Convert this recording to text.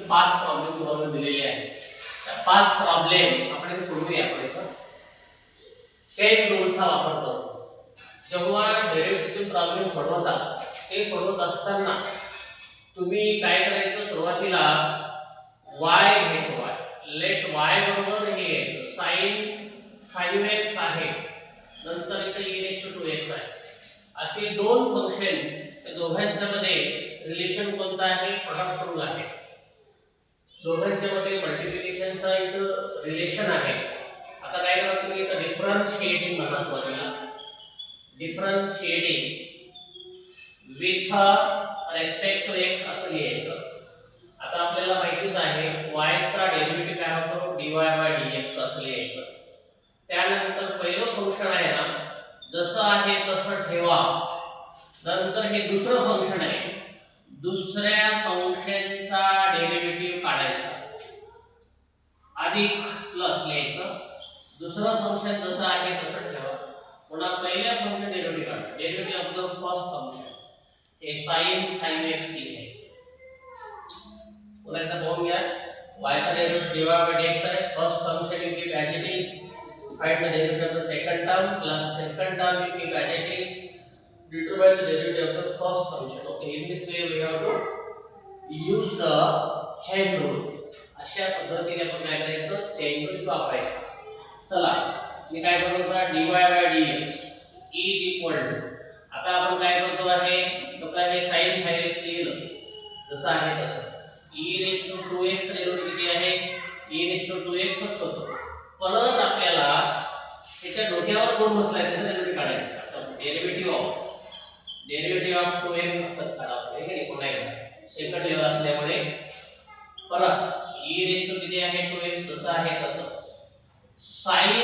पाच प्रॉब्लेम तुम्हाला दिलेले आहेत. त्या पाच प्रॉब्लेम आपण इथे सोडवूया. आपण इथं चेन रूलचा वापर करतो. जेव्हा डेरिव्हेटिव्ह प्रॉब्लेम सोडवता ते सोडवत असताना तुम्ही काय करायचं, सुरुवातीला y घ्यायचं. लेट y बरोबर हे घ्यायचं sin 5x आहे, नंतर इथे e⁻²x आहे. असे दोन फंक्शन, त्या दोघांच्या मध्ये रिलेशन कोणता आहे? प्रोडक्ट रूल आहे. दोघांच्या मध्ये मल्टिप्लिकेशनचा इथं रिलेशन आहे. आता काय करा तुम्ही, इथं डिफरन्शिएटिंग म्हणा. सुरुवातीला differentiating with respect to x असं लिहायचं. आता आपल्याला माहितीच आहे y चा डेरिव्हेटिव्ह काय होतो? dy/dx असं लिहायचं. त्यानंतर पहिलं फंक्शन आहे ना, जसं आहे तसं ठेवा. नंतर हे दुसरं फंक्शन आहे, दुसऱ्या फंक्शनचा डेरिव्हेटिव्ह काढायचा, अधिक प्लस लिहायचं. दुसरं फंक्शन जसं आहे तसं ठेवा. पुन्हा पहिल्या फंक्शन डेरिव्हेटिव्ह काढा. Derivative of the first function हे sin 5x लिहायचं. पुन्हा एकदा पाहून घ्या. y चा डेरिव्हेटिव्ह dy/dx आहे. First function you keep as it is. Find the derivative of the second term plus second term you keep as it is. Determine the derivative of the first function. Okay, in this way we have to use the chain rule. अशा पद्धतीने आपण काय करायचं? chain rule वापरायचं. चला, मी काय करतो आता dy/dx आता आपण काय करतो आहे, तो काय हे sin 5x लिहिलं जसं आहे तसं. e⁻²x डेरिव्हेटिव्ह किती आहे? e⁻²x च होतं. परत आपल्याला त्याच्या डोक्यावर कोण बसलाय त्याचा डेरिव्हेटिव्ह काढायचा. असं डेरिव्हेटिव्ह ऑफ 2x असं काढावं. ठीक आहे. पुन्हा एकदा सेकंड लेवल असल्यामुळे परत e⁻² किती आहे? 2x जसं आहे तसं sin